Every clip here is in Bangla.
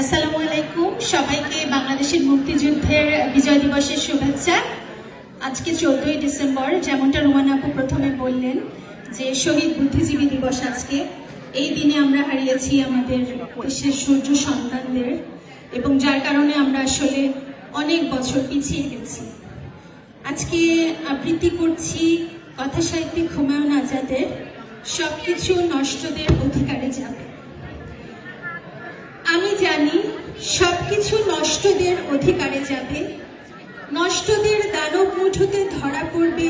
আসসালামু আলাইকুম সবাইকে বাংলাদেশের মুক্তিযুদ্ধের বিজয় দিবসের শুভেচ্ছা। আজকে 14ই ডিসেম্বর, যেমনটা রুমানা আপু প্রথমে বললেন যে শহীদ বুদ্ধিজীবী দিবস। আজকে এই দিনে আমরা হারিয়েছি আমাদের দেশের সূর্য সন্তানদের, এবং যার কারণে আমরা আসলে অনেক বছর পিছিয়ে গেছি। আজকে আবৃত্তি করছি কথা সাহিত্যিক হুমায়ুন আজাদের সবকিছু নষ্টদের অধিকারে যাবে। আমি জানি সবকিছু নষ্টদের অধিকারে যাবে, নষ্টদের দানব মুঠোতে ধরা পড়বে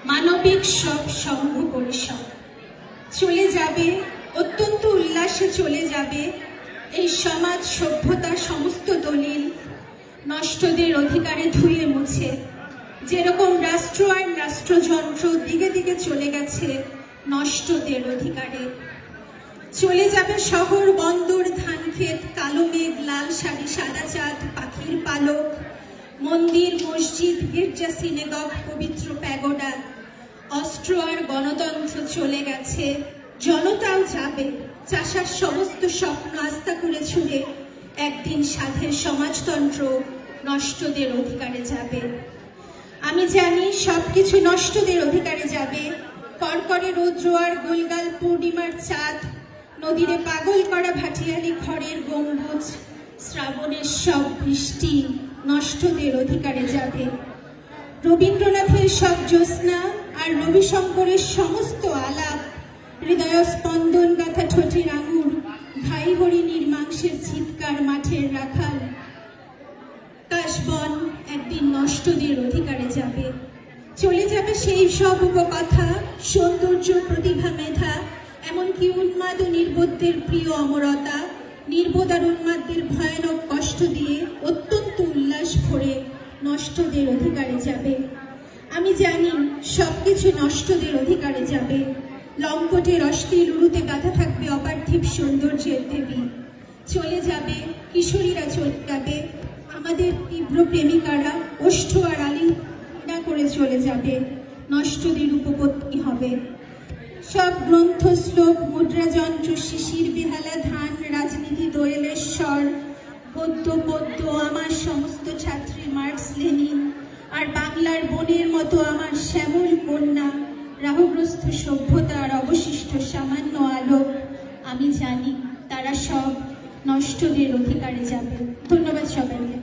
মানবিক সব সংঘ পরিষদ। চলে যাবে অত্যন্ত উল্লাসে, চলে যাবে এই সমাজ সভ্যতার সমস্ত দলিল নষ্টদের অধিকারে ধুয়ে মুছে। যেরকম রাষ্ট্র আর রাষ্ট্রযন্ত্র দিকে দিকে চলে গেছে নষ্টদের অধিকারে। চলে যাবে শহর বন্দর ধানক্ষেত, কালো মেঘ লাল শাড়ি সাদা চাঁদ পাখির পালক, মন্দির মসজিদ গির্জা সিনেগগ পবিত্র প্যাগোডা। অস্ত্র আর গণতন্ত্র চলে গেছে, জনতাও যাবে। চাষার সমস্ত স্বপ্ন আস্থা করে ছুড়ে একদিন সাধের সমাজতন্ত্র নষ্টদের অধিকারে যাবে। আমি জানি সবকিছু নষ্টদের অধিকারে যাবে। কড়কড়ে রৌদ্র আর গোলগাল পূর্ণিমার চাঁদ, নদীরে পাগল করা ভাটিয়ালি ঘরের গম্বুজ, শ্রাবণের সব বৃষ্টি নষ্টদের অধিকারে যাবে। রবীন্দ্রনাথের সব জ্যোৎস্না আর রবিশঙ্করের সমস্ত আলাপ, হৃদয় স্পন্দন গাথা ঠোঁটের আঙুর, ভাই হরিণীর মাংসের চিৎকার মাঠের রাখাল, কাশবন একদিন নষ্টদের অধিকারে যাবে। চলে যাবে সেই সব উপকথা, সৌন্দর্য প্রতিভা মেধা, এমনকি উন্মাদ ও নির্বোধদের প্রিয় অমরতা। নির্বোধ আর উন্মাদদের ভয়ানক কষ্ট দিয়ে অত্যন্ত উল্লাস ভরে নষ্টদের অধিকারে যাবে। আমি জানি সবকিছু নষ্টদের অধিকারে যাবে। লম্পটের অশ্লীল উরুতে গাঁথা থাকবে অপার্থিব সৌন্দর্যের দেবী। চলে যাবে কিশোরীরা, চলে যাবে আমাদের তীব্র প্রেমিকারা, ওষ্ঠ আর আলিঙ্গন করে চলে যাবে। নষ্টদের উপপত্তি হবে সব গ্রন্থ শ্লোক মুদ্রা যন্ত্র, শিশির বেহালা ধান, রাজনীতি দোয়েলের স্বর, গদ্য পদ্য আমার সমস্ত ছাত্রী মার্কস লেনিন, আর বাংলার বনের মতো আমার শ্যামল কন্যা, রাহুগ্রস্ত সভ্যতা আর অবশিষ্ট সামান্য আলো। আমি জানি তারা সব নষ্টদের অধিকারে যাবে। ধন্যবাদ সবাইকে।